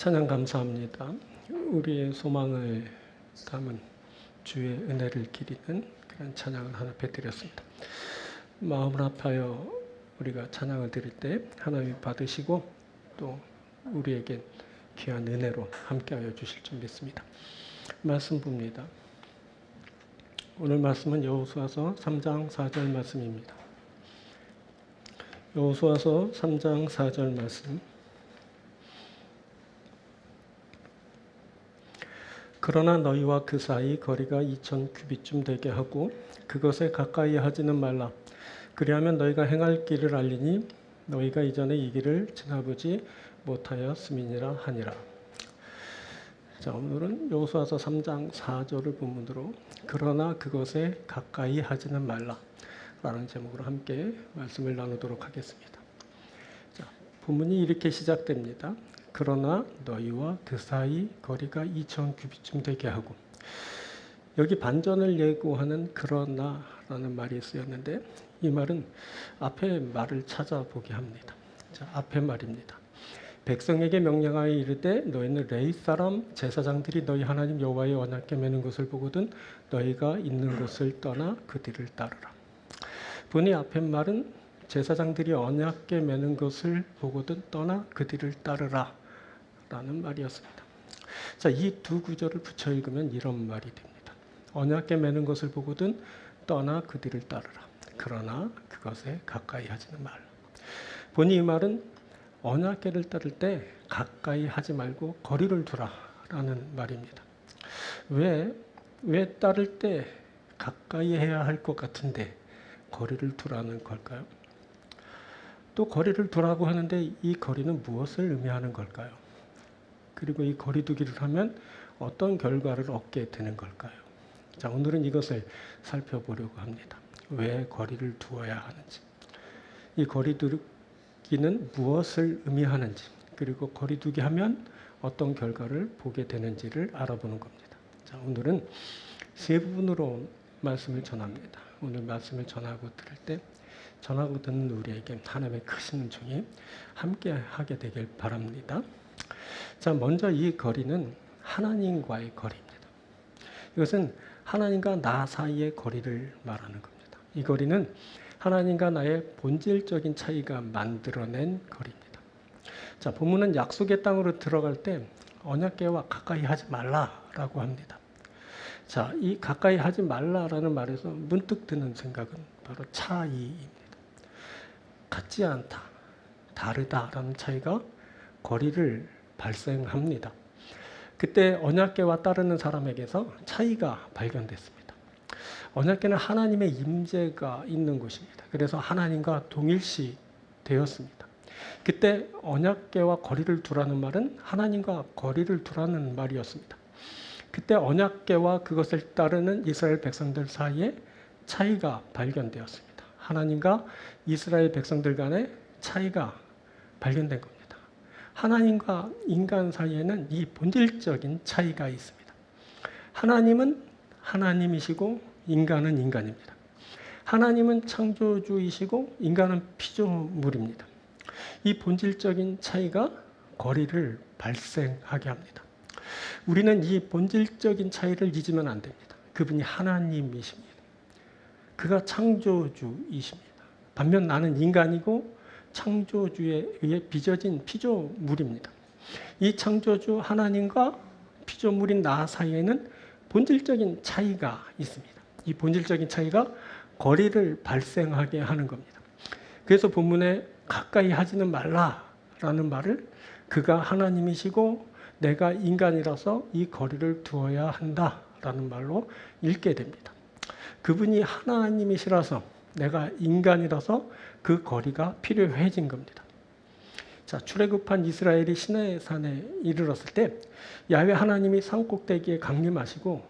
찬양 감사합니다. 우리의 소망을 담은 주의 은혜를 기리는 그런 찬양을 하나 배드렸습니다. 마음을 합하여 우리가 찬양을 드릴 때 하나님이 받으시고 또 우리에게 귀한 은혜로 함께하여 주실 줄 믿습니다. 말씀 봅니다. 오늘 말씀은 여호수아서 3장 4절 말씀입니다. 여호수아서 3장 4절 말씀. 그러나 너희와 그 사이 거리가 2000규빗쯤 되게 하고 그것에 가까이 하지는 말라. 그리하면 너희가 행할 길을 알리니 너희가 이전에 이 길을 지나보지 못하였음이니라 하니라. 자, 오늘은 여호수아서 3장 4절을 본문으로 그러나 그것에 가까이 하지는 말라 라는 제목으로 함께 말씀을 나누도록 하겠습니다. 자, 본문이 이렇게 시작됩니다. 그러나 너희와 그 사이 거리가 2000규빗쯤 되게 하고, 여기 반전을 예고하는 그러나라는 말이 쓰였는데 이 말은 앞에 말을 찾아보게 합니다. 자, 앞에 말입니다. 백성에게 명령하여 이르되 너희는 레위 사람 제사장들이 너희 하나님 여호와의 언약궤 매는 것을 보거든 너희가 있는 곳을 떠나 그 뒤를 따르라. 보니 앞에 말은 제사장들이 언약궤 매는 것을 보거든 떠나 그 뒤를 따르라 라는 말이었습니다. 자, 이 두 구절을 붙여 읽으면 이런 말이 됩니다. 언약궤 매는 것을 보거든 떠나 그 뒤를 따르라. 그러나 그것에 가까이 하지는 말라. 보니 이 말은 언약궤를 따를 때 가까이 하지 말고 거리를 두라 라는 말입니다. 왜 따를 때 가까이 해야 할 것 같은데 거리를 두라는 걸까요? 또 거리를 두라고 하는데 이 거리는 무엇을 의미하는 걸까요? 그리고 이 거리 두기를 하면 어떤 결과를 얻게 되는 걸까요? 자, 오늘은 이것을 살펴보려고 합니다. 왜 거리를 두어야 하는지, 이 거리 두기는 무엇을 의미하는지, 그리고 거리 두기 하면 어떤 결과를 보게 되는지를 알아보는 겁니다. 자, 오늘은 세 부분으로 말씀을 전합니다. 오늘 말씀을 전하고 들을 때 전하고 듣는 우리에게 하나님의 크신 은총이 함께 하게 되길 바랍니다. 자, 먼저 이 거리는 하나님과의 거리입니다. 이것은 하나님과 나 사이의 거리를 말하는 겁니다. 이 거리는 하나님과 나의 본질적인 차이가 만들어낸 거리입니다. 자, 본문은 약속의 땅으로 들어갈 때 언약궤와 가까이 하지 말라라고 합니다. 자, 이 가까이 하지 말라라는 말에서 문득 드는 생각은 바로 차이입니다. 같지 않다, 다르다라는 차이가 거리를 발생합니다. 그때 언약궤와 따르는 사람에게서 차이가 발견됐습니다. 언약궤는 하나님의 임재가 있는 곳입니다. 그래서 하나님과 동일시 되었습니다. 그때 언약궤와 거리를 두라는 말은 하나님과 거리를 두라는 말이었습니다. 그때 언약궤와 그것을 따르는 이스라엘 백성들 사이에 차이가 발견되었습니다. 하나님과 이스라엘 백성들 간의 차이가 발견된 겁니다. 하나님과 인간 사이에는 이 본질적인 차이가 있습니다. 하나님은 하나님이시고 인간은 인간입니다. 하나님은 창조주이시고 인간은 피조물입니다. 이 본질적인 차이가 거리를 발생하게 합니다. 우리는 이 본질적인 차이를 잊으면 안 됩니다. 그분이 하나님이십니다. 그가 창조주이십니다. 반면 나는 인간이고 창조주에 의해 빚어진 피조물입니다. 이 창조주 하나님과 피조물인 나 사이에는 본질적인 차이가 있습니다. 이 본질적인 차이가 거리를 발생하게 하는 겁니다. 그래서 본문에 가까이 하지는 말라라는 말을 그가 하나님이시고 내가 인간이라서 이 거리를 두어야 한다라는 말로 읽게 됩니다. 그분이 하나님이시라서 내가 인간이라서 그 거리가 필요해진 겁니다. 자, 출애굽한 이스라엘이 시내 산에 이르렀을 때 야훼 하나님이 산 꼭대기에 강림하시고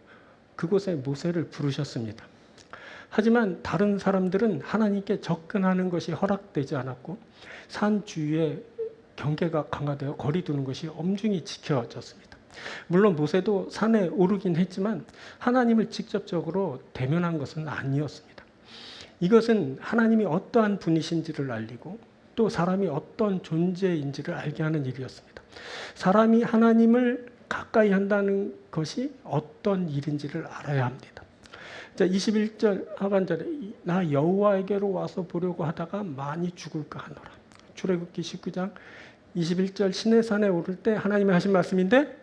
그곳에 모세를 부르셨습니다. 하지만 다른 사람들은 하나님께 접근하는 것이 허락되지 않았고 산 주위에 경계가 강화되어 거리 두는 것이 엄중히 지켜졌습니다. 물론 모세도 산에 오르긴 했지만 하나님을 직접적으로 대면한 것은 아니었습니다. 이것은 하나님이 어떠한 분이신지를 알리고 또 사람이 어떤 존재인지를 알게 하는 일이었습니다. 사람이 하나님을 가까이 한다는 것이 어떤 일인지를 알아야 합니다. 자, 21절 하반절에 나 여호와에게로 와서 보려고 하다가 많이 죽을까 하노라. 출애굽기 19장 21절 시내산에 오를 때 하나님이 하신 말씀인데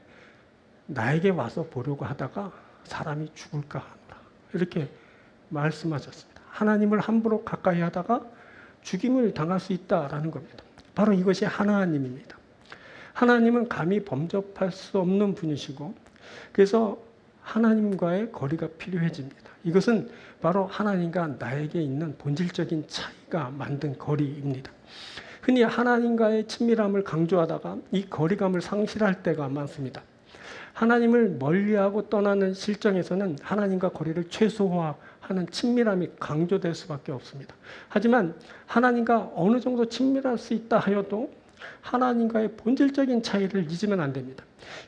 나에게 와서 보려고 하다가 사람이 죽을까 하노라. 이렇게 말씀하셨습니다. 하나님을 함부로 가까이 하다가 죽임을 당할 수 있다라는 겁니다. 바로 이것이 하나님입니다. 하나님은 감히 범접할 수 없는 분이시고 그래서 하나님과의 거리가 필요해집니다. 이것은 바로 하나님과 나에게 있는 본질적인 차이가 만든 거리입니다. 흔히 하나님과의 친밀함을 강조하다가 이 거리감을 상실할 때가 많습니다. 하나님을 멀리하고 떠나는 실정에서는 하나님과 거리를 최소화하는 친밀함이 강조될 수밖에 없습니다. 하지만 하나님과 어느 정도 친밀할 수 있다 하여도 하나님과의 본질적인 차이를 잊으면 안 됩니다.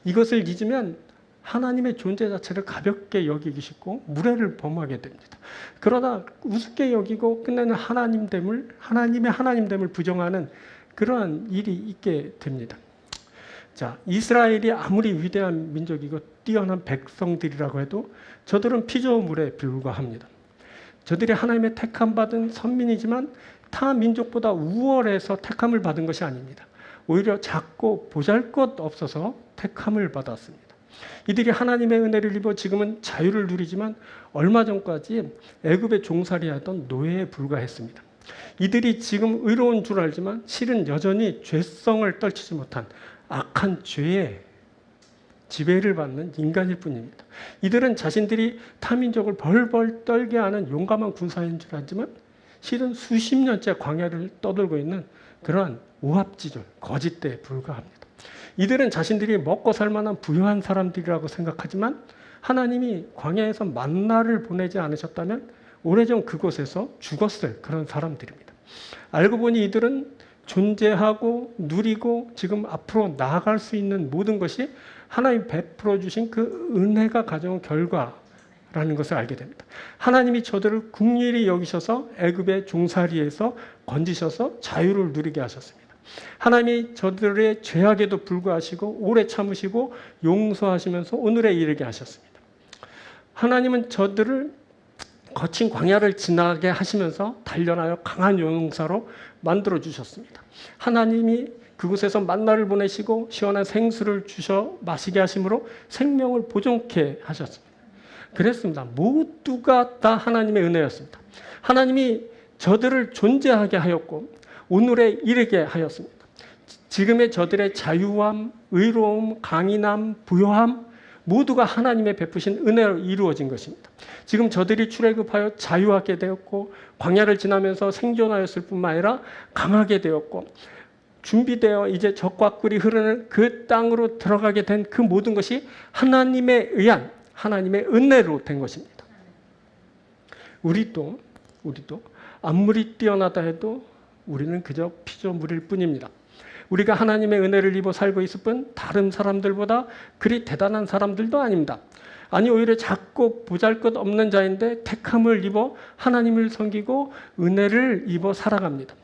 이것을 잊으면 하나님의 존재 자체를 가볍게 여기기 쉽고 무례를 범하게 됩니다. 그러다 우습게 여기고 끝내는 하나님의 하나님됨을 부정하는 그러한 일이 있게 됩니다. 자, 이스라엘이 아무리 위대한 민족이고 뛰어난 백성들이라고 해도 저들은 피조물에 불과합니다. 저들이 하나님의 택함받은 선민이지만 타 민족보다 우월해서 택함을 받은 것이 아닙니다. 오히려 작고 보잘것없어서 택함을 받았습니다. 이들이 하나님의 은혜를 입어 지금은 자유를 누리지만 얼마 전까지 애굽의 종살이하던 노예에 불과했습니다. 이들이 지금 의로운 줄 알지만 실은 여전히 죄성을 떨치지 못한 악한 죄의 지배를 받는 인간일 뿐입니다. 이들은 자신들이 타민족을 벌벌 떨게 하는 용감한 군사인 줄 알지만 실은 수십 년째 광야를 떠돌고 있는 그러한 오합지졸, 거짓대에 불과합니다. 이들은 자신들이 먹고 살 만한 부유한 사람들이라고 생각하지만 하나님이 광야에서 만나를 보내지 않으셨다면 오래전 그곳에서 죽었을 그런 사람들입니다. 알고 보니 이들은 존재하고 누리고 지금 앞으로 나아갈 수 있는 모든 것이 하나님 베풀어 주신 그 은혜가 가져온 결과라는 것을 알게 됩니다. 하나님이 저들을 긍휼히 여기셔서 애굽의 종살이에서 건지셔서 자유를 누리게 하셨습니다. 하나님이 저들의 죄악에도 불구하시고 오래 참으시고 용서하시면서 오늘에 이르게 하셨습니다. 하나님은 저들을 거친 광야를 지나게 하시면서 단련하여 강한 용사로 만들어 주셨습니다. 하나님이 그곳에서 만나를 보내시고 시원한 생수를 주셔 마시게 하심으로 생명을 보존케 하셨습니다. 그랬습니다. 모두가 다 하나님의 은혜였습니다. 하나님이 저들을 존재하게 하였고 오늘에 이르게 하였습니다. 지금의 저들의 자유함, 의로움, 강인함, 부요함 모두가 하나님의 베푸신 은혜로 이루어진 것입니다. 지금 저들이 출애굽하여 자유하게 되었고 광야를 지나면서 생존하였을 뿐만 아니라 강하게 되었고 준비되어 이제 적과 꿀이 흐르는 그 땅으로 들어가게 된 그 모든 것이 하나님에 의한 하나님의 은혜로 된 것입니다. 우리도 아무리 뛰어나다 해도 우리는 그저 피조물일 뿐입니다. 우리가 하나님의 은혜를 입어 살고 있을 뿐 다른 사람들보다 그리 대단한 사람들도 아닙니다. 아니 오히려 작고 보잘것없는 자인데 택함을 입어 하나님을 섬기고 은혜를 입어 살아갑니다.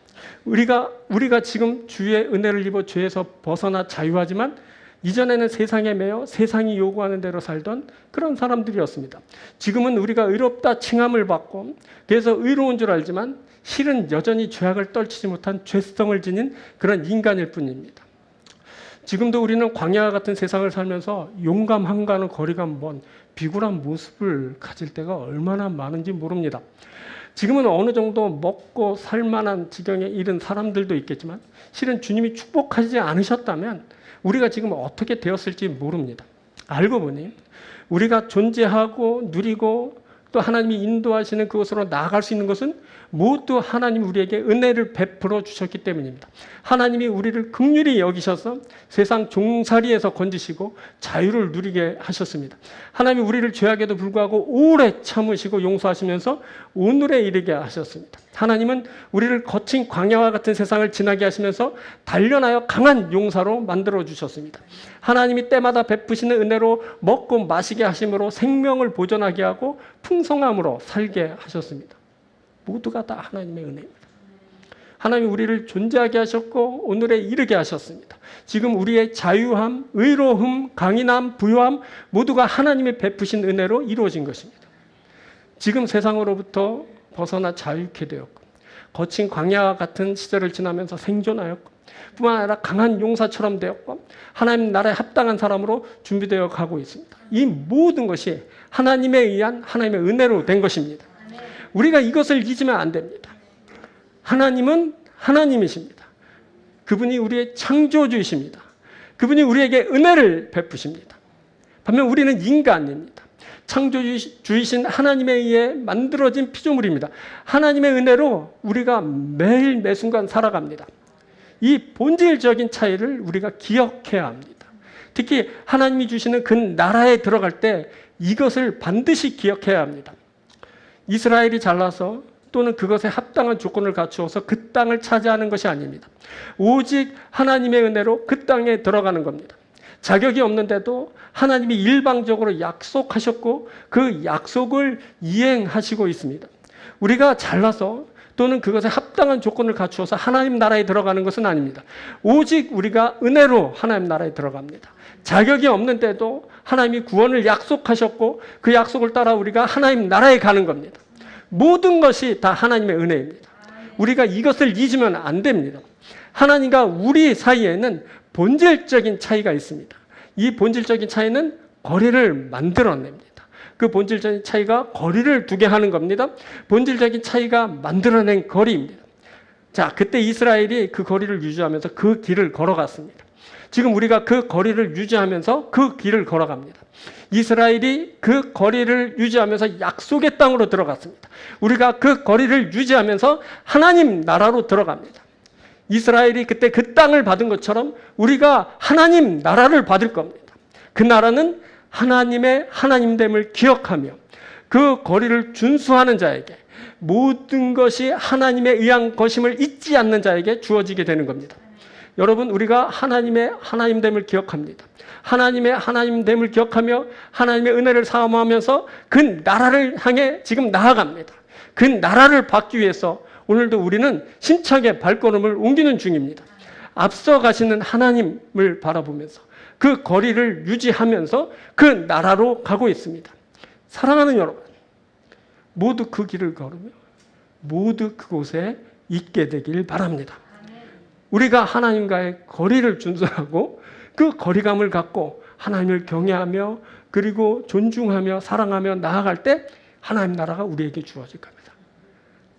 우리가 지금 주의 은혜를 입어 죄에서 벗어나 자유하지만 이전에는 세상에 매여 세상이 요구하는 대로 살던 그런 사람들이었습니다. 지금은 우리가 의롭다 칭함을 받고 그래서 의로운 줄 알지만 실은 여전히 죄악을 떨치지 못한 죄성을 지닌 그런 인간일 뿐입니다. 지금도 우리는 광야와 같은 세상을 살면서 용감함과는 거리가 먼 비굴한 모습을 가질 때가 얼마나 많은지 모릅니다. 지금은 어느 정도 먹고 살 만한 지경에 이른 사람들도 있겠지만 실은 주님이 축복하지 않으셨다면 우리가 지금 어떻게 되었을지 모릅니다. 알고 보니 우리가 존재하고 누리고 또 하나님이 인도하시는 그곳으로 나아갈 수 있는 것은 모두 하나님 우리에게 은혜를 베풀어 주셨기 때문입니다. 하나님이 우리를 긍휼히 여기셔서 세상 종살이에서 건지시고 자유를 누리게 하셨습니다. 하나님이 우리를 죄악에도 불구하고 오래 참으시고 용서하시면서 오늘에 이르게 하셨습니다. 하나님은 우리를 거친 광야와 같은 세상을 지나게 하시면서 단련하여 강한 용사로 만들어 주셨습니다. 하나님이 때마다 베푸시는 은혜로 먹고 마시게 하심으로 생명을 보존하게 하고 풍성함으로 살게 하셨습니다. 모두가 다 하나님의 은혜입니다. 하나님이 우리를 존재하게 하셨고 오늘에 이르게 하셨습니다. 지금 우리의 자유함, 의로움, 강인함, 부요함 모두가 하나님이 베푸신 은혜로 이루어진 것입니다. 지금 세상으로부터 벗어나 자유케 되었고 거친 광야와 같은 시절을 지나면서 생존하였고 뿐만 아니라 강한 용사처럼 되었고 하나님 나라에 합당한 사람으로 준비되어 가고 있습니다. 이 모든 것이 하나님에 의한 하나님의 은혜로 된 것입니다. 우리가 이것을 잊으면 안 됩니다. 하나님은 하나님이십니다. 그분이 우리의 창조주이십니다. 그분이 우리에게 은혜를 베푸십니다. 반면 우리는 인간입니다. 창조주이신 하나님에 의해 만들어진 피조물입니다. 하나님의 은혜로 우리가 매일 매순간 살아갑니다. 이 본질적인 차이를 우리가 기억해야 합니다. 특히 하나님이 주시는 그 나라에 들어갈 때 이것을 반드시 기억해야 합니다. 이스라엘이 잘나서 또는 그것에 합당한 조건을 갖추어서 그 땅을 차지하는 것이 아닙니다. 오직 하나님의 은혜로 그 땅에 들어가는 겁니다. 자격이 없는데도 하나님이 일방적으로 약속하셨고 그 약속을 이행하시고 있습니다. 우리가 잘나서 또는 그것에 합당한 조건을 갖추어서 하나님 나라에 들어가는 것은 아닙니다. 오직 우리가 은혜로 하나님 나라에 들어갑니다. 자격이 없는데도 하나님이 구원을 약속하셨고 그 약속을 따라 우리가 하나님 나라에 가는 겁니다. 모든 것이 다 하나님의 은혜입니다. 우리가 이것을 잊으면 안 됩니다. 하나님과 우리 사이에는 본질적인 차이가 있습니다. 이 본질적인 차이는 거리를 만들어냅니다. 그 본질적인 차이가 거리를 두게 하는 겁니다. 본질적인 차이가 만들어낸 거리입니다. 자, 그때 이스라엘이 그 거리를 유지하면서 그 길을 걸어갔습니다. 지금 우리가 그 거리를 유지하면서 그 길을 걸어갑니다. 이스라엘이 그 거리를 유지하면서 약속의 땅으로 들어갔습니다. 우리가 그 거리를 유지하면서 하나님 나라로 들어갑니다. 이스라엘이 그때 그 땅을 받은 것처럼 우리가 하나님 나라를 받을 겁니다. 그 나라는 하나님의 하나님됨을 기억하며 그 거리를 준수하는 자에게 모든 것이 하나님에 의한 것임을 잊지 않는 자에게 주어지게 되는 겁니다. 여러분, 우리가 하나님의 하나님됨을 기억합니다. 하나님의 하나님됨을 기억하며 하나님의 은혜를 사모하면서 그 나라를 향해 지금 나아갑니다. 그 나라를 받기 위해서 오늘도 우리는 힘차게 발걸음을 옮기는 중입니다. 앞서 가시는 하나님을 바라보면서 그 거리를 유지하면서 그 나라로 가고 있습니다. 사랑하는 여러분, 모두 그 길을 걸으며 모두 그곳에 있게 되길 바랍니다. 우리가 하나님과의 거리를 준수하고 그 거리감을 갖고 하나님을 경외하며 그리고 존중하며 사랑하며 나아갈 때 하나님 나라가 우리에게 주어질 겁니다.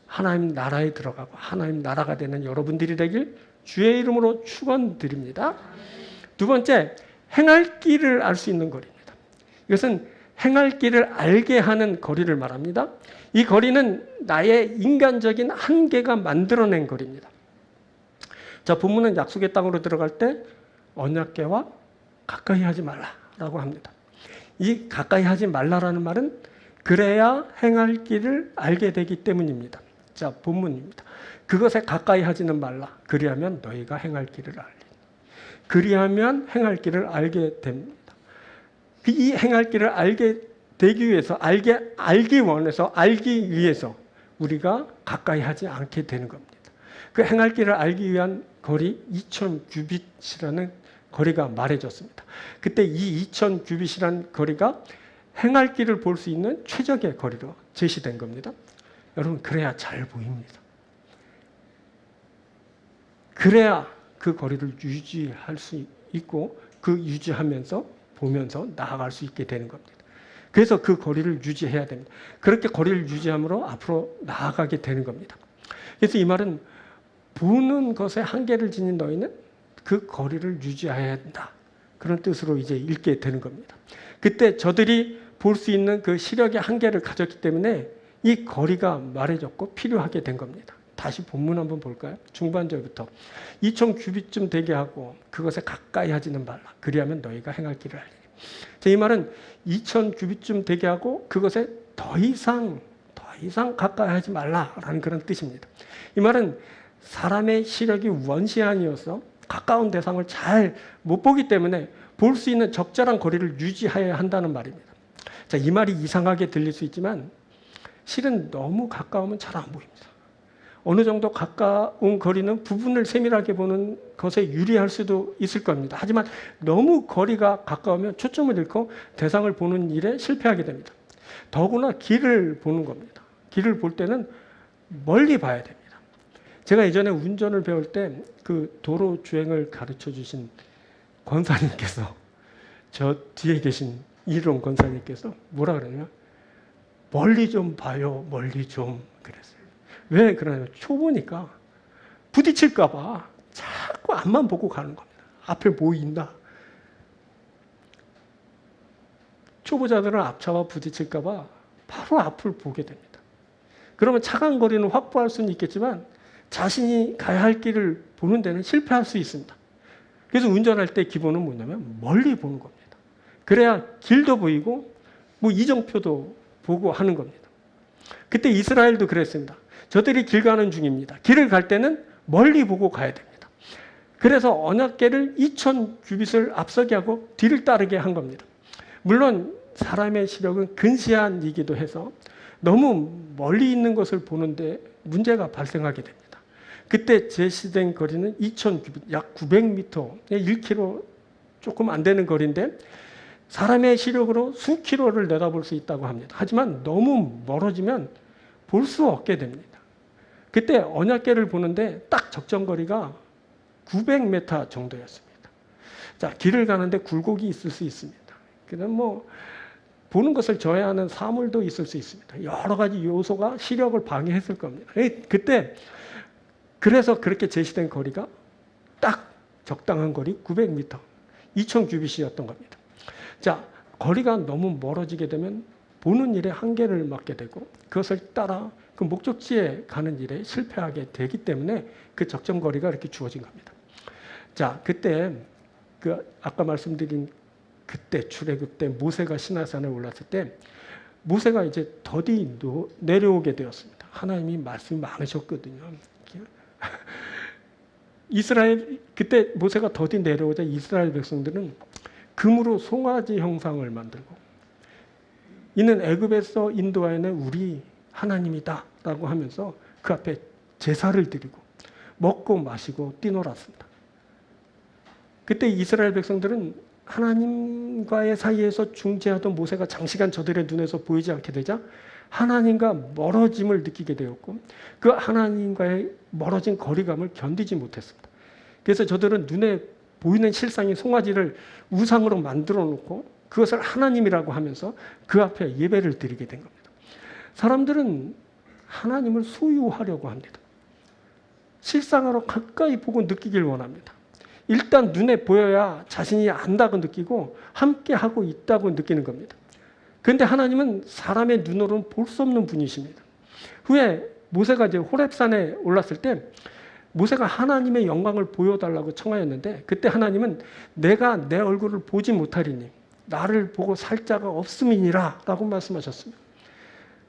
하나님 나라에 들어가고 하나님 나라가 되는 여러분들이 되길 주의 이름으로 축원드립니다. 두 번째, 행할 길을 알 수 있는 거리입니다. 이것은 행할 길을 알게 하는 거리를 말합니다. 이 거리는 나의 인간적인 한계가 만들어낸 거리입니다. 자, 본문은 약속의 땅으로 들어갈 때 언약궤와 가까이 하지 말라라고 합니다. 이 가까이 하지 말라라는 말은 그래야 행할 길을 알게 되기 때문입니다. 자, 본문입니다. 그것에 가까이 하지는 말라. 그리하면 너희가 행할 길을 알리. 그리하면 행할 길을 알게 됩니다. 이 행할 길을 알게 되기 위해서, 알기 원해서, 알기 위해서 우리가 가까이 하지 않게 되는 겁니다. 그 행할 길을 알기 위한 거리 2000규빗이라는 거리가 말해졌습니다. 그때 이 2000규빗이라는 거리가 행할 길을 볼 수 있는 최적의 거리로 제시된 겁니다. 여러분, 그래야 잘 보입니다. 그래야 그 거리를 유지할 수 있고 그 유지하면서 보면서 나아갈 수 있게 되는 겁니다. 그래서 그 거리를 유지해야 됩니다. 그렇게 거리를 유지함으로 앞으로 나아가게 되는 겁니다. 그래서 이 말은 보는 것에 한계를 지닌 너희는 그 거리를 유지해야 한다. 그런 뜻으로 이제 읽게 되는 겁니다. 그때 저들이 볼 수 있는 그 시력의 한계를 가졌기 때문에 이 거리가 말해졌고 필요하게 된 겁니다. 다시 본문 한번 볼까요? 중반절부터 2000규빗쯤 되게 하고 그것에 가까이 하지는 말라. 그리하면 너희가 행할 길을 알리니. 이 말은 2000규빗쯤 되게 하고 그것에 더 이상 가까이 하지 말라라는 그런 뜻입니다. 이 말은 사람의 시력이 원시한이어서 가까운 대상을 잘 못 보기 때문에 볼 수 있는 적절한 거리를 유지해야 한다는 말입니다. 자, 이 말이 이상하게 들릴 수 있지만 실은 너무 가까우면 잘 안 보입니다. 어느 정도 가까운 거리는 부분을 세밀하게 보는 것에 유리할 수도 있을 겁니다. 하지만 너무 거리가 가까우면 초점을 잃고 대상을 보는 일에 실패하게 됩니다. 더구나 길을 보는 겁니다. 길을 볼 때는 멀리 봐야 됩니다. 제가 예전에 운전을 배울 때 그 도로 주행을 가르쳐 주신 권사님께서, 저 뒤에 계신 이론 권사님께서 뭐라 그러냐? 멀리 좀 봐요. 멀리 좀. 그랬어요. 왜 그러냐면 초보니까 부딪힐까 봐 자꾸 앞만 보고 가는 겁니다. 앞에 뭐 있나? 초보자들은 앞차와 부딪힐까 봐 바로 앞을 보게 됩니다. 그러면 차간 거리는 확보할 수는 있겠지만 자신이 가야 할 길을 보는 데는 실패할 수 있습니다. 그래서 운전할 때 기본은 뭐냐면 멀리 보는 겁니다. 그래야 길도 보이고 뭐 이정표도 보고 하는 겁니다. 그때 이스라엘도 그랬습니다. 저들이 길 가는 중입니다. 길을 갈 때는 멀리 보고 가야 됩니다. 그래서 언약궤를 2000규빗을 앞서게 하고 뒤를 따르게 한 겁니다. 물론 사람의 시력은 근시안이기도 해서 너무 멀리 있는 것을 보는데 문제가 발생하게 됩니다. 그때 제시된 거리는 2000규빗, 약 900m, 1km 조금 안 되는 거리인데 사람의 시력으로 수킬로를 내다볼 수 있다고 합니다. 하지만 너무 멀어지면 볼 수 없게 됩니다. 그때 언약궤를 보는데 딱 적정거리가 900m 정도였습니다. 자, 길을 가는데 굴곡이 있을 수 있습니다. 그다음 뭐 보는 것을 저해하는 사물도 있을 수 있습니다. 여러 가지 요소가 시력을 방해했을 겁니다. 그때 그래서 그렇게 제시된 거리가 딱 적당한 거리 900m, 2000규빗이었던 겁니다. 자, 거리가 너무 멀어지게 되면 보는 일에 한계를 맞게 되고 그것을 따라 그 목적지에 가는 일에 실패하게 되기 때문에 그 적정 거리가 이렇게 주어진 겁니다. 자, 그때 그 아까 말씀드린 그때 출애굽 때 모세가 시내산에 올랐을 때 모세가 이제 더디 내려오게 되었습니다. 하나님이 말씀이 많으셨거든요. 이스라엘 그때 모세가 더디 내려오자 이스라엘 백성들은 금으로 송아지 형상을 만들고 이는 애굽에서 인도하여낸 우리 하나님이다라고 하면서 그 앞에 제사를 드리고 먹고 마시고 뛰놀았습니다. 그때 이스라엘 백성들은 하나님과의 사이에서 중재하던 모세가 장시간 저들의 눈에서 보이지 않게 되자 하나님과 멀어짐을 느끼게 되었고 그 하나님과의 멀어진 거리감을 견디지 못했습니다. 그래서 저들은 눈에 보이는 실상인 송아지를 우상으로 만들어 놓고 그것을 하나님이라고 하면서 그 앞에 예배를 드리게 된 겁니다. 사람들은 하나님을 소유하려고 합니다. 실상으로 가까이 보고 느끼길 원합니다. 일단 눈에 보여야 자신이 안다고 느끼고 함께하고 있다고 느끼는 겁니다. 그런데 하나님은 사람의 눈으로는 볼 수 없는 분이십니다. 후에 모세가 이제 호렙산에 올랐을 때 모세가 하나님의 영광을 보여달라고 청하였는데 그때 하나님은 내가 내 얼굴을 보지 못하리니 나를 보고 살 자가 없음이니라 라고 말씀하셨습니다.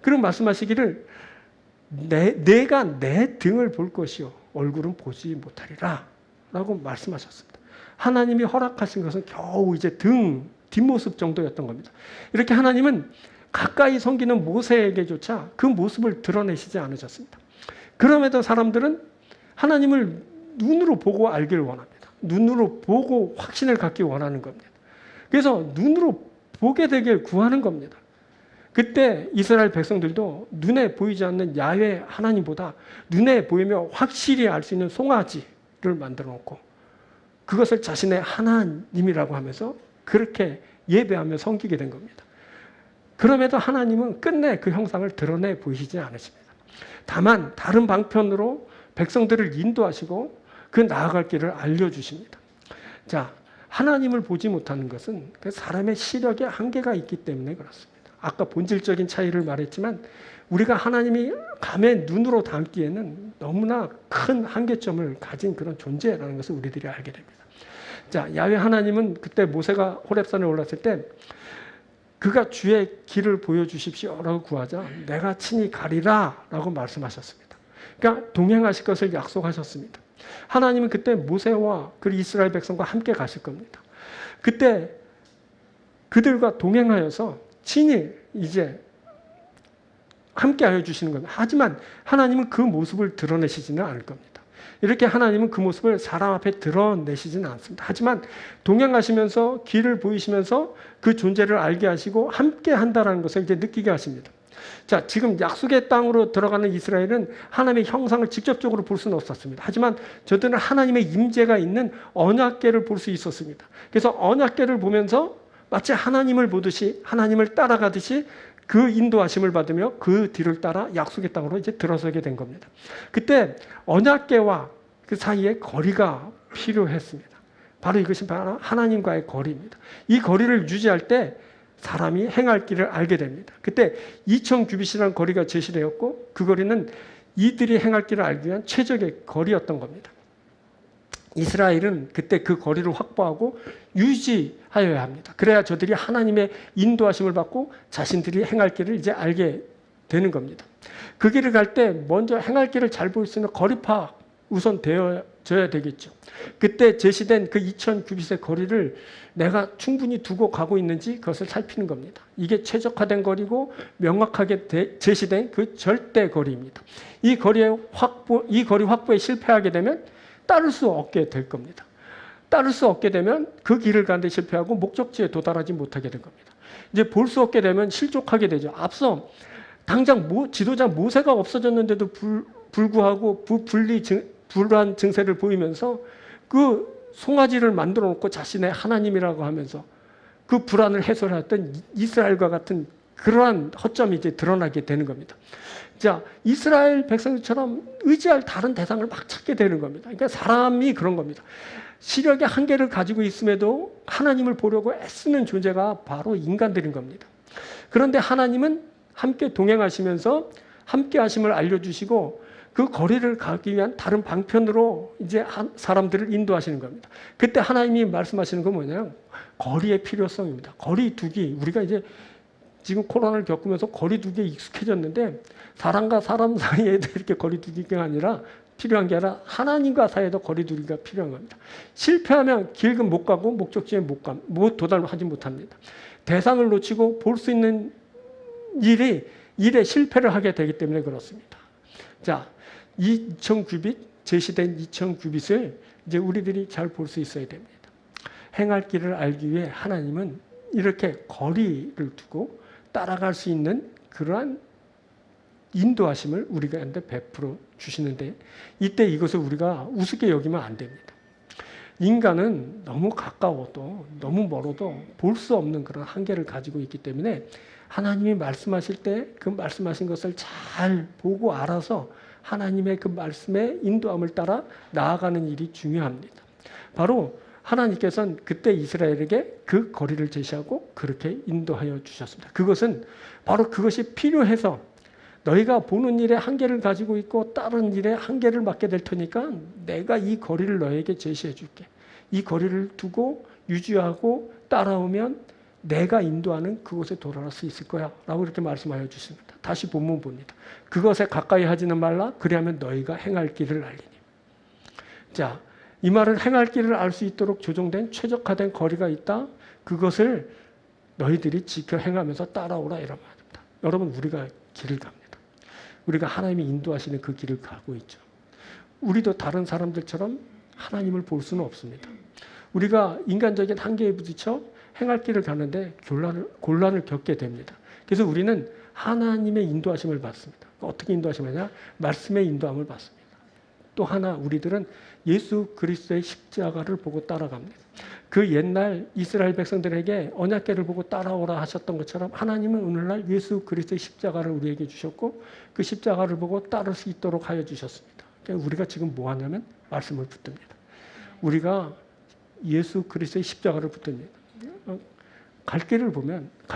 그럼 말씀하시기를 내가 내 등을 볼 것이요 얼굴은 보지 못하리라 라고 말씀하셨습니다. 하나님이 허락하신 것은 겨우 이제 뒷모습 정도였던 겁니다. 이렇게 하나님은 가까이 섬기는 모세에게조차 그 모습을 드러내시지 않으셨습니다. 그럼에도 사람들은 하나님을 눈으로 보고 알기를 원합니다. 눈으로 보고 확신을 갖기 원하는 겁니다. 그래서 눈으로 보게 되길 구하는 겁니다. 그때 이스라엘 백성들도 눈에 보이지 않는 야훼 하나님보다 눈에 보이며 확실히 알 수 있는 송아지를 만들어 놓고 그것을 자신의 하나님이라고 하면서 그렇게 예배하며 섬기게 된 겁니다. 그럼에도 하나님은 끝내 그 형상을 드러내 보이시지 않으십니다. 다만 다른 방편으로 백성들을 인도하시고 그 나아갈 길을 알려주십니다. 자, 하나님을 보지 못하는 것은 그 사람의 시력에 한계가 있기 때문에 그렇습니다. 아까 본질적인 차이를 말했지만 우리가 하나님이 감의 눈으로 담기에는 너무나 큰 한계점을 가진 그런 존재라는 것을 우리들이 알게 됩니다. 자, 야훼 하나님은 그때 모세가 호렙산에 올랐을 때 그가 주의 길을 보여주십시오라고 구하자 내가 친히 가리라 라고 말씀하셨습니다. 그러니까 동행하실 것을 약속하셨습니다. 하나님은 그때 모세와 그 이스라엘 백성과 함께 가실 겁니다. 그때 그들과 동행하여서 친히 이제 함께하여 주시는 겁니다. 하지만 하나님은 그 모습을 드러내시지는 않을 겁니다. 이렇게 하나님은 그 모습을 사람 앞에 드러내시지는 않습니다. 하지만 동행하시면서 길을 보이시면서 그 존재를 알게 하시고 함께 한다는 것을 이제 느끼게 하십니다. 자, 지금 약속의 땅으로 들어가는 이스라엘은 하나님의 형상을 직접적으로 볼 수는 없었습니다. 하지만 저들은 하나님의 임재가 있는 언약궤를 볼 수 있었습니다. 그래서 언약궤를 보면서 마치 하나님을 보듯이 하나님을 따라가듯이 그 인도하심을 받으며 그 뒤를 따라 약속의 땅으로 이제 들어서게 된 겁니다. 그때 언약궤와 그 사이에 거리가 필요했습니다. 바로 이것이 바로 하나님과의 거리입니다. 이 거리를 유지할 때 사람이 행할 길을 알게 됩니다. 그때 2000규빗이라는 거리가 제시되었고 그 거리는 이들이 행할 길을 알기 위한 최적의 거리였던 겁니다. 이스라엘은 그때 그 거리를 확보하고 유지하여야 합니다. 그래야 저들이 하나님의 인도하심을 받고 자신들이 행할 길을 이제 알게 되는 겁니다. 그 길을 갈 때 먼저 행할 길을 잘 볼 수 있는 거리 파악 우선 되어져야 되겠죠. 그때 제시된 그 2000규빗의 거리를 내가 충분히 두고 가고 있는지 그것을 살피는 겁니다. 이게 최적화된 거리고 명확하게 제시된 그 절대 거리입니다. 이 거리 확보에 실패하게 되면 따를 수 없게 될 겁니다. 따를 수 없게 되면 그 길을 가는데 실패하고 목적지에 도달하지 못하게 된 겁니다. 이제 볼 수 없게 되면 실족하게 되죠. 앞서 당장 지도자 모세가 없어졌는데도 불구하고 불안 증세를 보이면서 그 송아지를 만들어 놓고 자신의 하나님이라고 하면서 그 불안을 해소했던 이스라엘과 같은 그러한 허점이 이제 드러나게 되는 겁니다. 자, 이스라엘 백성들처럼 의지할 다른 대상을 막 찾게 되는 겁니다. 그러니까 사람이 그런 겁니다. 시력의 한계를 가지고 있음에도 하나님을 보려고 애쓰는 존재가 바로 인간들인 겁니다. 그런데 하나님은 함께 동행하시면서 함께 하심을 알려주시고 그 거리를 가기 위한 다른 방편으로 이제 사람들을 인도하시는 겁니다. 그때 하나님이 말씀하시는 건 뭐냐면 거리의 필요성입니다. 거리 두기. 우리가 이제 지금 코로나를 겪으면서 거리 두기에 익숙해졌는데 사람과 사람 사이에도 이렇게 거리 두기가 아니라 필요한 게 아니라 하나님과 사이에도 거리 두기가 필요한 겁니다. 실패하면 길은 못 가고 목적지에 못 도달하지 못합니다. 대상을 놓치고 볼 수 있는 일에 실패를 하게 되기 때문에 그렇습니다. 자, 2000규빗, 제시된 2000규빗을 이제 우리들이 잘 볼 수 있어야 됩니다. 행할 길을 알기 위해 하나님은 이렇게 거리를 두고 따라갈 수 있는 그러한 인도하심을 우리한테 베풀어 주시는데 이때 이것을 우리가 우습게 여기면 안 됩니다. 인간은 너무 가까워도 너무 멀어도 볼 수 없는 그런 한계를 가지고 있기 때문에 하나님이 말씀하실 때 그 말씀하신 것을 잘 보고 알아서 하나님의 그 말씀의 인도함을 따라 나아가는 일이 중요합니다. 바로 하나님께서는 그때 이스라엘에게 그 거리를 제시하고 그렇게 인도하여 주셨습니다. 그것은 바로 그것이 필요해서 너희가 보는 일에 한계를 가지고 있고 다른 일에 한계를 맞게 될 테니까 내가 이 거리를 너에게 제시해 줄게. 이 거리를 두고 유지하고 따라오면 내가 인도하는 그곳에 돌아갈 수 있을 거야 라고 이렇게 말씀하여 주십니다. 다시 본문 봅니다. 그것에 가까이 하지는 말라. 그리하면 너희가 행할 길을 알리니. 자, 이 말은 행할 길을 알 수 있도록 조정된 최적화된 거리가 있다. 그것을 너희들이 지켜 행하면서 따라오라 이런 말입니다. 여러분, 우리가 길을 갑니다. 우리가 하나님이 인도하시는 그 길을 가고 있죠. 우리도 다른 사람들처럼 하나님을 볼 수는 없습니다. 우리가 인간적인 한계에 부딪혀 행할 길을 가는데 곤란을 겪게 됩니다. 그래서 우리는 하나님의 인도하심을 받습니다. 어떻게 인도하시느냐? 말씀의 인도함을 받습니다. 또 하나 우리들은 예수 그리스도의 십자가를 보고 따라갑니다. 그 옛날 이스라엘 백성들에게 언약궤를 보고 따라오라 하셨던 것처럼 하나님은 오늘날 예수 그리스도의 십자가를 우리에게 주셨고 그 십자가를 보고 따를 수 있도록 하여 주셨습니다. 그러니까 우리가 지금 뭐 하냐면 말씀을 붙듭니다. 우리가 예수 그리스도의 십자가를 붙듭니다. 갈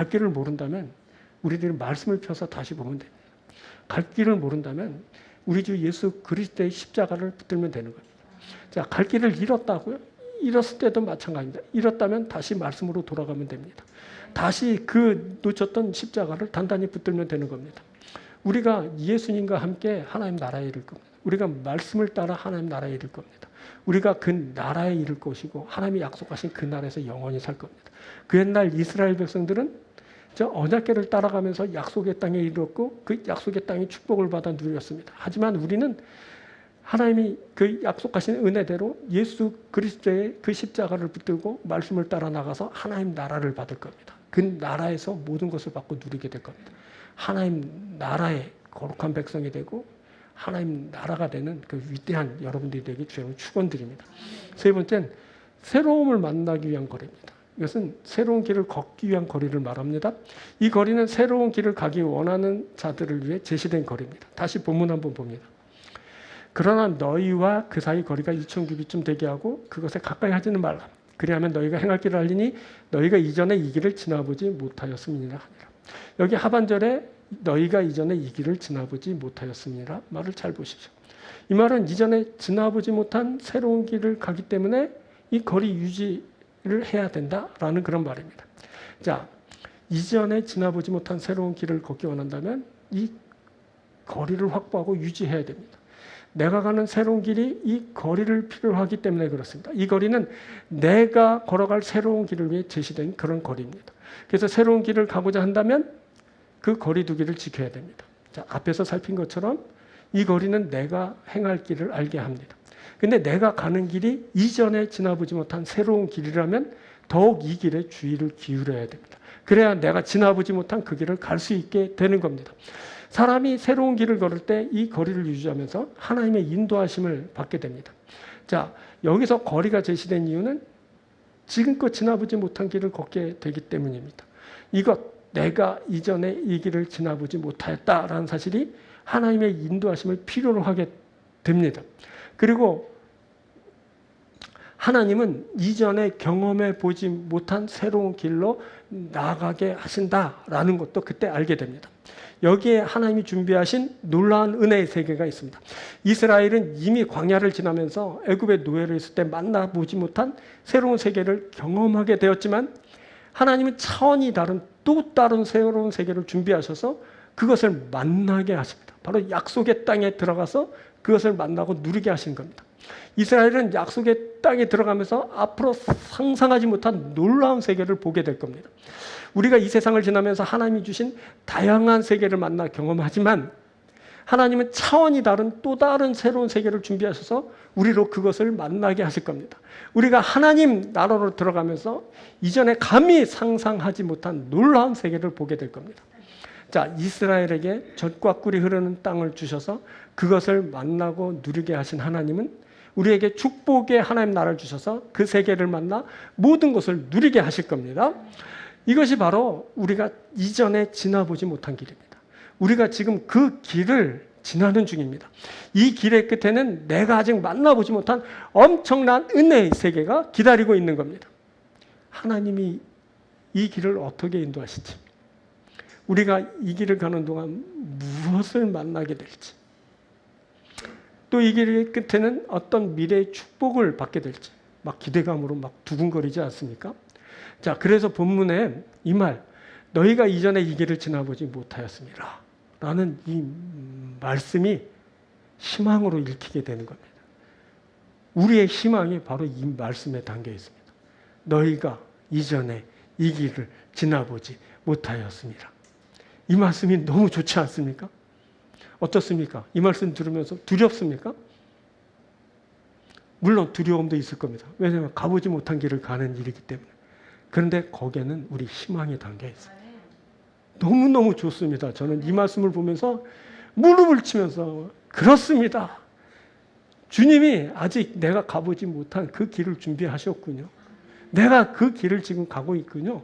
길을 모른다면 우리들이 말씀을 펴서 다시 보면 됩니다. 갈 길을 모른다면 우리 주 예수 그리스도의 십자가를 붙들면 되는 겁니다. 자, 갈 길을 잃었다고요? 잃었을 때도 마찬가지입니다. 잃었다면 다시 말씀으로 돌아가면 됩니다. 다시 그 놓쳤던 십자가를 단단히 붙들면 되는 겁니다. 우리가 예수님과 함께 하나님 나라에 이를 겁니다. 우리가 말씀을 따라 하나님 나라에 이를 겁니다. 우리가 그 나라에 이를 것이고 하나님이 약속하신 그 나라에서 영원히 살 겁니다. 그 옛날 이스라엘 백성들은 저 언약궤를 따라가면서 약속의 땅에 이르렀고 그 약속의 땅의 축복을 받아 누렸습니다. 하지만 우리는 하나님이 그 약속하신 은혜대로 예수 그리스도의 그 십자가를 붙들고 말씀을 따라 나가서 하나님 나라를 받을 겁니다. 그 나라에서 모든 것을 받고 누리게 될 겁니다. 하나님 나라의 거룩한 백성이 되고 하나님 나라가 되는 그 위대한 여러분들이 되기 주님을 축원드립니다. 세 번째는 새로움을 만나기 위한 거리입니다. 이것은 새로운 길을 걷기 위한 거리를 말합니다. 이 거리는 새로운 길을 가기 원하는 자들을 위해 제시된 거리입니다. 다시 본문 한번 봅니다. 그러나 너희와 그 사이 거리가 2000규빗쯤 되게 하고 그것에 가까이 하지는 말라. 그리하면 너희가 행할 길을 알리니 너희가 이전에 이 길을 지나보지 못하였음이니라 하니라. 여기 하반절에 너희가 이전에 이 길을 지나보지 못하였음이니라 말을 잘 보십시오. 이 말은 이전에 지나보지 못한 새로운 길을 가기 때문에 이 거리 유지를 해야 된다라는 그런 말입니다. 자, 이전에 지나보지 못한 새로운 길을 걷기 원한다면 이 거리를 확보하고 유지해야 됩니다. 내가 가는 새로운 길이 이 거리를 필요로 하기 때문에 그렇습니다. 이 거리는 내가 걸어갈 새로운 길을 위해 제시된 그런 거리입니다. 그래서 새로운 길을 가고자 한다면 그 거리 두기를 지켜야 됩니다. 자, 앞에서 살핀 것처럼 이 거리는 내가 행할 길을 알게 합니다. 근데 내가 가는 길이 이전에 지나보지 못한 새로운 길이라면 더욱 이 길에 주의를 기울여야 됩니다. 그래야 내가 지나보지 못한 그 길을 갈 수 있게 되는 겁니다. 사람이 새로운 길을 걸을 때 이 거리를 유지하면서 하나님의 인도하심을 받게 됩니다. 자, 여기서 거리가 제시된 이유는 지금껏 지나보지 못한 길을 걷게 되기 때문입니다. 이것, 내가 이전에 이 길을 지나보지 못하였다라는 사실이 하나님의 인도하심을 필요로 하게 됩니다. 그리고 하나님은 이전에 경험해 보지 못한 새로운 길로 나아가게 하신다라는 것도 그때 알게 됩니다. 여기에 하나님이 준비하신 놀라운 은혜의 세계가 있습니다. 이스라엘은 이미 광야를 지나면서 애굽의 노예로 있을 때 만나보지 못한 새로운 세계를 경험하게 되었지만 하나님은 차원이 다른 또 다른 새로운 세계를 준비하셔서 그것을 만나게 하십니다. 바로 약속의 땅에 들어가서 그것을 만나고 누리게 하신 겁니다. 이스라엘은 약속의 땅에 들어가면서 앞으로 상상하지 못한 놀라운 세계를 보게 될 겁니다. 우리가 이 세상을 지나면서 하나님이 주신 다양한 세계를 만나 경험하지만 하나님은 차원이 다른 또 다른 새로운 세계를 준비하셔서 우리로 그것을 만나게 하실 겁니다. 우리가 하나님 나라로 들어가면서 이전에 감히 상상하지 못한 놀라운 세계를 보게 될 겁니다. 자, 이스라엘에게 젖과 꿀이 흐르는 땅을 주셔서 그것을 만나고 누리게 하신 하나님은 우리에게 축복의 하나님 나라를 주셔서 그 세계를 만나 모든 것을 누리게 하실 겁니다. 이것이 바로 우리가 이전에 지나보지 못한 길입니다. 우리가 지금 그 길을 지나는 중입니다. 이 길의 끝에는 내가 아직 만나보지 못한 엄청난 은혜의 세계가 기다리고 있는 겁니다. 하나님이 이 길을 어떻게 인도하실지, 우리가 이 길을 가는 동안 무엇을 만나게 될지, 또 이 길의 끝에는 어떤 미래의 축복을 받게 될지 막 기대감으로 막 두근거리지 않습니까? 자, 그래서 본문에 이 말, 너희가 이전에 이 길을 지나보지 못하였습니다 라는 이 말씀이 희망으로 읽히게 되는 겁니다. 우리의 희망이 바로 이 말씀에 담겨 있습니다. 너희가 이전에 이 길을 지나보지 못하였습니다. 이 말씀이 너무 좋지 않습니까? 어떻습니까? 이 말씀 들으면서 두렵습니까? 물론 두려움도 있을 겁니다. 왜냐하면 가보지 못한 길을 가는 일이기 때문에. 그런데 거기에는 우리 희망이 담겨 있어요. 너무너무 좋습니다. 저는 이 말씀을 보면서 무릎을 치면서 그렇습니다. 주님이 아직 내가 가보지 못한 그 길을 준비하셨군요. 내가 그 길을 지금 가고 있군요.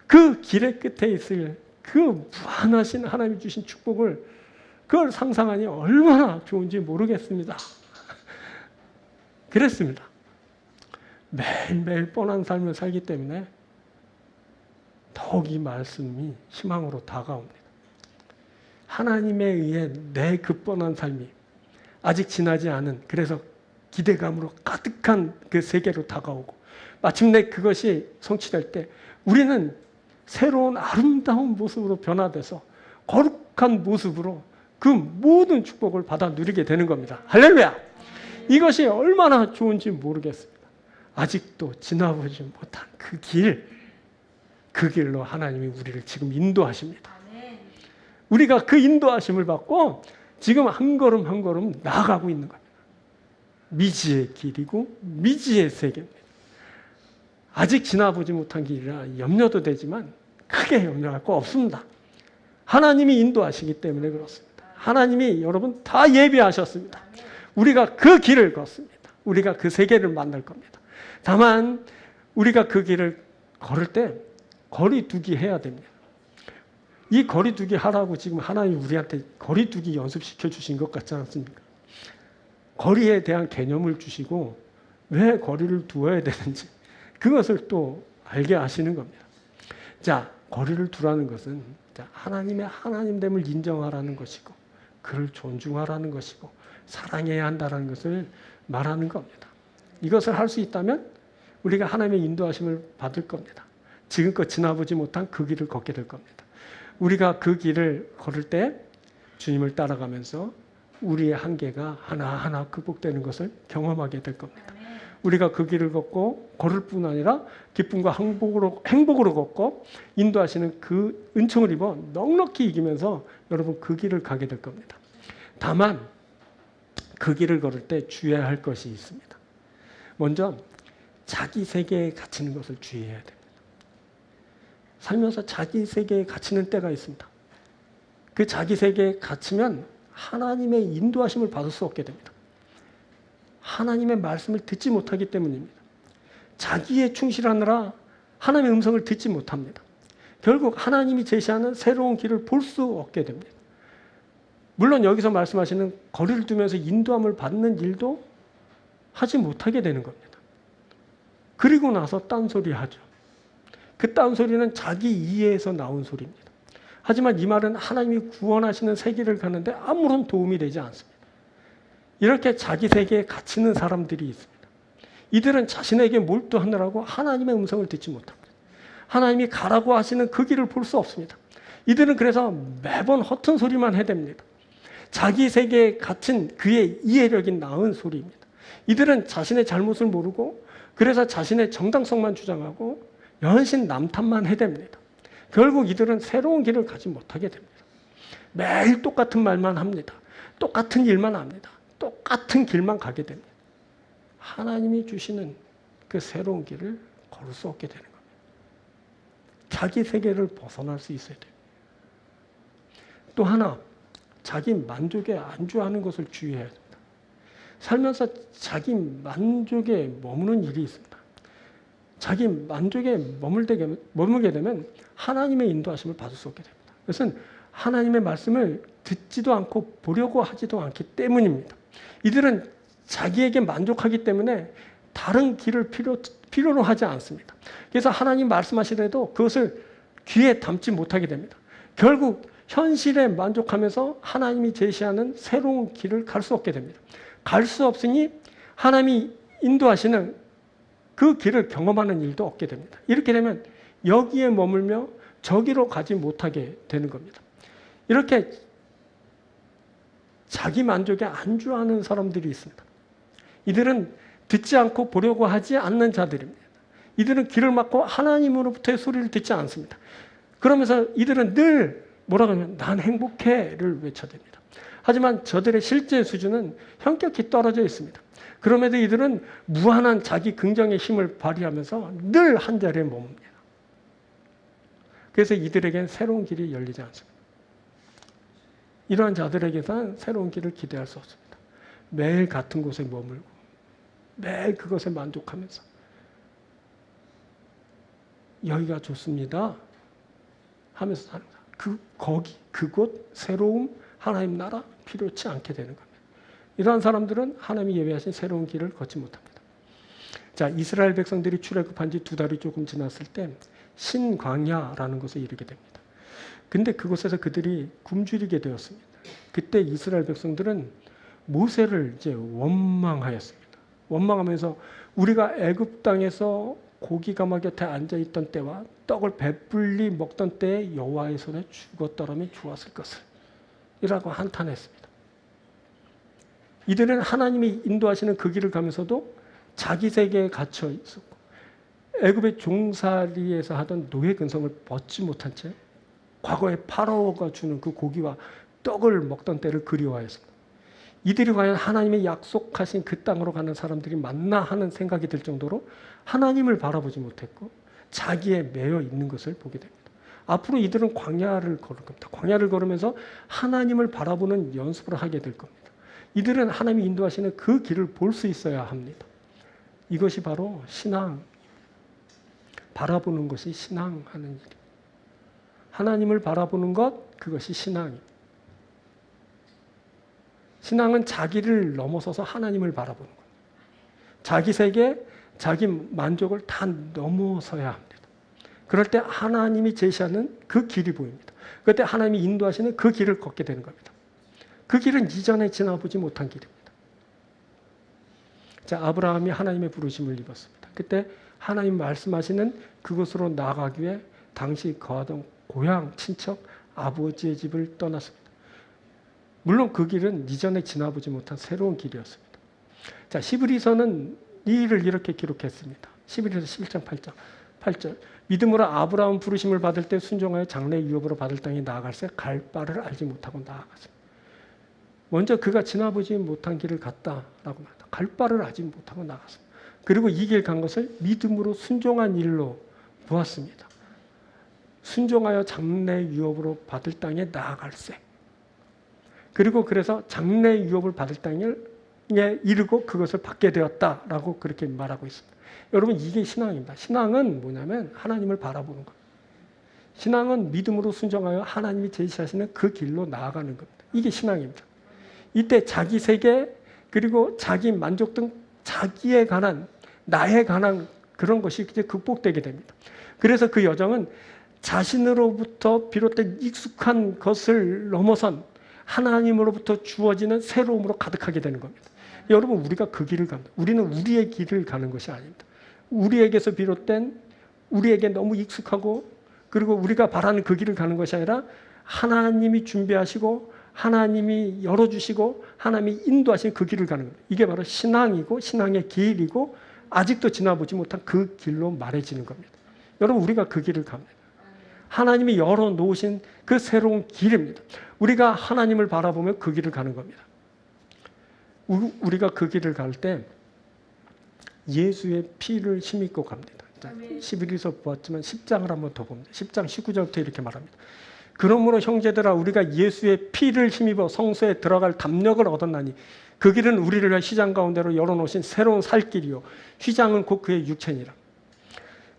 그 길의 끝에 있을 그 무한하신 하나님이 주신 축복을 그걸 상상하니 얼마나 좋은지 모르겠습니다. 그랬습니다. 매일매일 뻔한 삶을 살기 때문에 더욱 이 말씀이 희망으로 다가옵니다. 하나님에 의해 내 그 뻔한 삶이 아직 지나지 않은, 그래서 기대감으로 가득한 그 세계로 다가오고 마침내 그것이 성취될 때 우리는 새로운 아름다운 모습으로 변화돼서 거룩한 모습으로 그 모든 축복을 받아 누리게 되는 겁니다. 할렐루야! 이것이 얼마나 좋은지 모르겠습니다. 아직도 지나보지 못한 그 길, 그 길로 하나님이 우리를 지금 인도하십니다. 우리가 그 인도하심을 받고 지금 한 걸음 한 걸음 나아가고 있는 겁니다. 미지의 길이고 미지의 세계입니다. 아직 지나보지 못한 길이라 염려도 되지만 크게 염려할 거 없습니다. 하나님이 인도하시기 때문에 그렇습니다. 하나님이 여러분 다 예비하셨습니다. 우리가 그 길을 걷습니다. 우리가 그 세계를 만날 겁니다. 다만 우리가 그 길을 걸을 때 거리두기 해야 됩니다. 이 거리두기 하라고 지금 하나님이 우리한테 거리두기 연습시켜 주신 것 같지 않습니까? 거리에 대한 개념을 주시고 왜 거리를 두어야 되는지 그것을 또 알게 하시는 겁니다. 자, 거리를 두라는 것은 하나님의 하나님됨을 인정하라는 것이고 그를 존중하라는 것이고 사랑해야 한다는 것을 말하는 겁니다. 이것을 할 수 있다면 우리가 하나님의 인도하심을 받을 겁니다. 지금껏 지나보지 못한 그 길을 걷게 될 겁니다. 우리가 그 길을 걸을 때 주님을 따라가면서 우리의 한계가 하나하나 극복되는 것을 경험하게 될 겁니다. 우리가 그 길을 걷고 걸을 뿐 아니라 기쁨과 행복으로 걷고 인도하시는 그 은총을 입어 넉넉히 이기면서 여러분 그 길을 가게 될 겁니다. 다만 그 길을 걸을 때 주의해야 할 것이 있습니다. 먼저 자기 세계에 갇히는 것을 주의해야 됩니다. 살면서 자기 세계에 갇히는 때가 있습니다. 그 자기 세계에 갇히면 하나님의 인도하심을 받을 수 없게 됩니다. 하나님의 말씀을 듣지 못하기 때문입니다. 자기에 충실하느라 하나님의 음성을 듣지 못합니다. 결국 하나님이 제시하는 새로운 길을 볼 수 없게 됩니다. 물론 여기서 말씀하시는 거리를 두면서 인도함을 받는 일도 하지 못하게 되는 겁니다. 그리고 나서 딴소리 하죠. 그 딴소리는 자기 이해에서 나온 소리입니다. 하지만 이 말은 하나님이 구원하시는 세계를 가는데 아무런 도움이 되지 않습니다. 이렇게 자기 세계에 갇히는 사람들이 있습니다. 이들은 자신에게 몰두하느라고 하나님의 음성을 듣지 못합니다. 하나님이 가라고 하시는 그 길을 볼 수 없습니다. 이들은 그래서 매번 허튼 소리만 해댑니다. 자기 세계에 갇힌 그의 이해력이 나은 소리입니다. 이들은 자신의 잘못을 모르고 그래서 자신의 정당성만 주장하고 연신 남탓만 해댑니다. 결국 이들은 새로운 길을 가지 못하게 됩니다. 매일 똑같은 말만 합니다. 똑같은 일만 합니다. 똑같은 길만 가게 됩니다. 하나님이 주시는 그 새로운 길을 걸을 수 없게 되는 겁니다. 자기 세계를 벗어날 수 있어야 돼요. 또 하나, 자기 만족에 안주하는 것을 주의해야 됩니다. 살면서 자기 만족에 머무는 일이 있습니다. 자기 만족에 머물게 되면 하나님의 인도하심을 받을 수 없게 됩니다. 그것은 하나님의 말씀을 듣지도 않고 보려고 하지도 않기 때문입니다. 이들은 자기에게 만족하기 때문에 다른 길을 필요로 하지 않습니다. 그래서 하나님 말씀하시더라도 그것을 귀에 담지 못하게 됩니다. 결국 현실에 만족하면서 하나님이 제시하는 새로운 길을 갈 수 없게 됩니다. 갈 수 없으니 하나님이 인도하시는 그 길을 경험하는 일도 없게 됩니다. 이렇게 되면 여기에 머물며 저기로 가지 못하게 되는 겁니다. 이렇게 자기 만족에 안주하는 사람들이 있습니다. 이들은 듣지 않고 보려고 하지 않는 자들입니다. 이들은 길을 막고 하나님으로부터의 소리를 듣지 않습니다. 그러면서 이들은 늘 뭐라고 하면 난 행복해를 외쳐댑니다. 하지만 저들의 실제 수준은 현격히 떨어져 있습니다. 그럼에도 이들은 무한한 자기 긍정의 힘을 발휘하면서 늘 한 자리에 머뭅니다. 그래서 이들에겐 새로운 길이 열리지 않습니다. 이러한 자들에게서는 새로운 길을 기대할 수 없습니다. 매일 같은 곳에 머물고 매일 그것에 만족하면서 여기가 좋습니다 하면서 사는 거예요. 그곳, 새로움, 하나님 나라 필요치 않게 되는 겁니다. 이러한 사람들은 하나님이 예배하신 새로운 길을 걷지 못합니다. 자, 이스라엘 백성들이 출애굽한 지 2달이 조금 지났을 때 신광야라는 곳에 이르게 됩니다. 근데 그곳에서 그들이 굶주리게 되었습니다. 그때 이스라엘 백성들은 모세를 이제 원망하였습니다. 원망하면서 우리가 애굽 땅에서 고기 가마 곁에 앉아 있던 때와 떡을 배불리 먹던 때에 여호와의 손에 죽었더라면 좋았을 것을 이라고 한탄했습니다. 이들은 하나님이 인도하시는 그 길을 가면서도 자기 세계에 갇혀 있었고 애굽의 종살이에서 하던 노예 근성을 벗지 못한 채 과거에 파라오가 주는 그 고기와 떡을 먹던 때를 그리워하였습니다. 이들이 과연 하나님의 약속하신 그 땅으로 가는 사람들이 맞나 하는 생각이 들 정도로 하나님을 바라보지 못했고 자기에 매여 있는 것을 보게 됩니다. 앞으로 이들은 광야를 걸을 겁니다. 광야를 걸으면서 하나님을 바라보는 연습을 하게 될 겁니다. 이들은 하나님이 인도하시는 그 길을 볼 수 있어야 합니다. 이것이 바로 신앙, 바라보는 것이 신앙하는 일입니다. 하나님을 바라보는 것, 그것이 신앙입니다. 신앙은 자기를 넘어서서 하나님을 바라보는 겁니다. 자기 세계, 자기 만족을 다 넘어서야 합니다. 그럴 때 하나님이 제시하는 그 길이 보입니다. 그때 하나님이 인도하시는 그 길을 걷게 되는 겁니다. 그 길은 이전에 지나보지 못한 길입니다. 자, 아브라함이 하나님의 부르심을 입었습니다. 그때 하나님 말씀하시는 그곳으로 나아가기 위해 당시 거하던 고향, 친척, 아버지의 집을 떠났습니다. 물론 그 길은 이전에 지나보지 못한 새로운 길이었습니다. 자, 히브리서는 이 일을 이렇게 기록했습니다. 히브리서 11장 8절. 믿음으로 아브라함 부르심을 받을 때 순종하여 장래 유업으로 받을 땅에 나아갈새 갈 바를 알지 못하고 나아갔습니다. 먼저 그가 지나보지 못한 길을 갔다라고 말합니다. 갈 바를 알지 못하고 나아갔습니다. 그리고 이 길 간 것을 믿음으로 순종한 일로 보았습니다. 순종하여 장래 유업으로 받을 땅에 나아갈새. 그리고 그래서 장래 유업을 받을 땅에 이르고 그것을 받게 되었다라고 그렇게 말하고 있습니다. 여러분, 이게 신앙입니다. 신앙은 뭐냐면 하나님을 바라보는 겁니다. 신앙은 믿음으로 순종하여 하나님이 제시하시는 그 길로 나아가는 겁니다. 이게 신앙입니다. 이때 자기 세계 그리고 자기 만족 등 자기에 관한 나에 관한 그런 것이 이제 극복되게 됩니다. 그래서 그 여정은 자신으로부터 비롯된 익숙한 것을 넘어선 하나님으로부터 주어지는 새로움으로 가득하게 되는 겁니다. 여러분, 우리가 그 길을 갑니다. 우리는 우리의 길을 가는 것이 아닙니다. 우리에게서 비롯된 우리에게 너무 익숙하고 그리고 우리가 바라는 그 길을 가는 것이 아니라 하나님이 준비하시고 하나님이 열어주시고 하나님이 인도하신 그 길을 가는 겁니다. 이게 바로 신앙이고 신앙의 길이고 아직도 지나보지 못한 그 길로 말해지는 겁니다. 여러분, 우리가 그 길을 갑니다. 하나님이 열어놓으신 그 새로운 길입니다. 우리가 하나님을 바라보며 그 길을 가는 겁니다. 우리가 그 길을 갈 때 예수의 피를 힘입고 갑니다. 11에서 보았지만 10장을 한번 더 봅니다. 10장 19절부터 이렇게 말합니다. 그러므로 형제들아, 우리가 예수의 피를 힘입어 성소에 들어갈 담력을 얻었나니 그 길은 우리를 위해 휘장 가운데로 열어놓으신 새로운 살 길이요 휘장은 곧 그의 육체니라.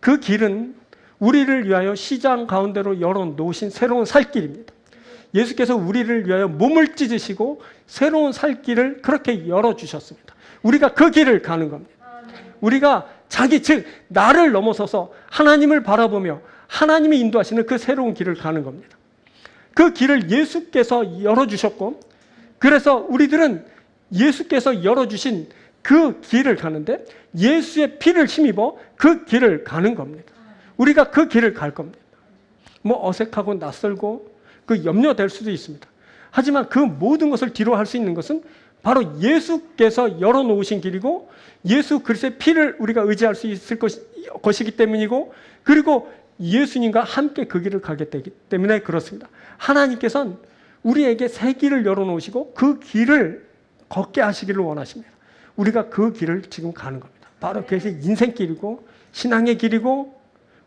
그 길은 우리를 위하여 휘장 가운데로 열어놓으신 새로운 살 길입니다. 예수께서 우리를 위하여 몸을 찢으시고 새로운 살 길을 그렇게 열어주셨습니다. 우리가 그 길을 가는 겁니다. 우리가 즉 나를 넘어서서 하나님을 바라보며 하나님이 인도하시는 그 새로운 길을 가는 겁니다. 그 길을 예수께서 열어주셨고 그래서 우리들은 예수께서 열어주신 그 길을 가는데 예수의 피를 힘입어 그 길을 가는 겁니다. 우리가 그 길을 갈 겁니다. 뭐 어색하고 낯설고 그 염려될 수도 있습니다. 하지만 그 모든 것을 뒤로 할 수 있는 것은 바로 예수께서 열어놓으신 길이고 예수 그리스도의 피를 우리가 의지할 수 있을 것이기 때문이고 그리고 예수님과 함께 그 길을 가게 되기 때문에 그렇습니다. 하나님께서는 우리에게 새 길을 열어놓으시고 그 길을 걷게 하시기를 원하십니다. 우리가 그 길을 지금 가는 겁니다. 바로 그것이 인생길이고 신앙의 길이고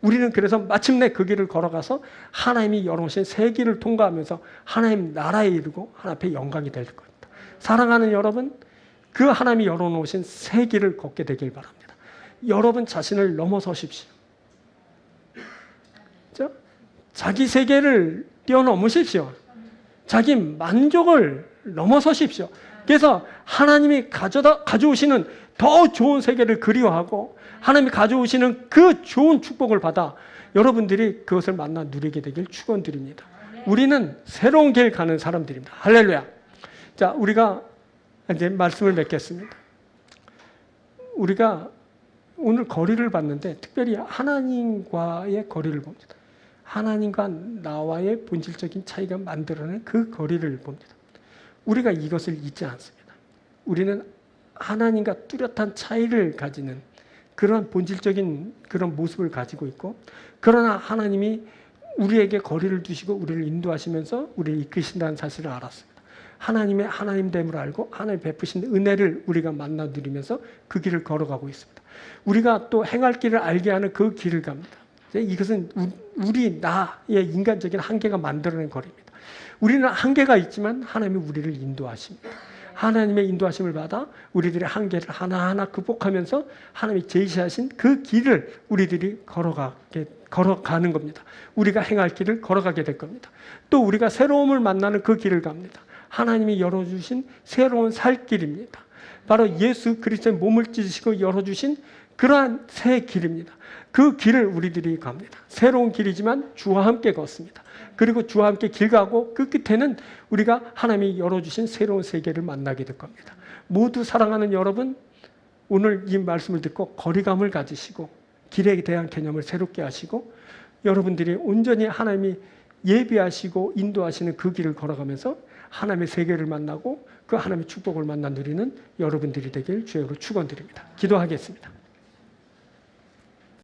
우리는 그래서 마침내 그 길을 걸어가서 하나님이 열어놓으신 새 길을 통과하면서 하나님 나라에 이르고 하나님 앞에 영광이 될 겁니다. 사랑하는 여러분, 그 하나님이 열어놓으신 새 길을 걷게 되길 바랍니다. 여러분 자신을 넘어서십시오. 그렇죠? 자기 세계를 뛰어넘으십시오. 자기 만족을 넘어서십시오. 그래서 하나님이 가져오시는 더 좋은 세계를 그리워하고 하나님이 가져오시는 그 좋은 축복을 받아 여러분들이 그것을 만나 누리게 되길 축원드립니다. 우리는 새로운 길 가는 사람들입니다. 할렐루야. 자, 우리가 이제 말씀을 맺겠습니다. 우리가 오늘 거리를 봤는데 특별히 하나님과의 거리를 봅니다. 하나님과 나와의 본질적인 차이가 만들어낸 그 거리를 봅니다. 우리가 이것을 잊지 않습니다. 우리는 하나님과 뚜렷한 차이를 가지는 그런 본질적인 그런 모습을 가지고 있고, 그러나 하나님이 우리에게 거리를 두시고 우리를 인도하시면서 우리를 이끄신다는 사실을 알았습니다. 하나님의 하나님됨을 알고 하나님 베푸신 은혜를 우리가 만나 누리면서 그 길을 걸어가고 있습니다. 우리가 또 행할 길을 알게 하는 그 길을 갑니다. 이것은 우리 나의 인간적인 한계가 만들어낸 거리입니다. 우리는 한계가 있지만 하나님이 우리를 인도하십니다. 하나님의 인도하심을 받아 우리들의 한계를 하나하나 극복하면서 하나님이 제시하신 그 길을 우리들이 걸어가는 겁니다. 우리가 행할 길을 걸어가게 될 겁니다. 또 우리가 새로움을 만나는 그 길을 갑니다. 하나님이 열어주신 새로운 살 길입니다. 바로 예수 그리스도의 몸을 찢으시고 열어주신 그러한 새 길입니다. 그 길을 우리들이 갑니다. 새로운 길이지만 주와 함께 걷습니다. 그리고 주와 함께 길 가고 그 끝에는 우리가 하나님이 열어주신 새로운 세계를 만나게 될 겁니다. 모두 사랑하는 여러분, 오늘 이 말씀을 듣고 거리감을 가지시고 길에 대한 개념을 새롭게 하시고 여러분들이 온전히 하나님이 예비하시고 인도하시는 그 길을 걸어가면서 하나님의 세계를 만나고 그 하나님의 축복을 만나 누리는 여러분들이 되길 주의 이름으로 축원드립니다. 기도하겠습니다.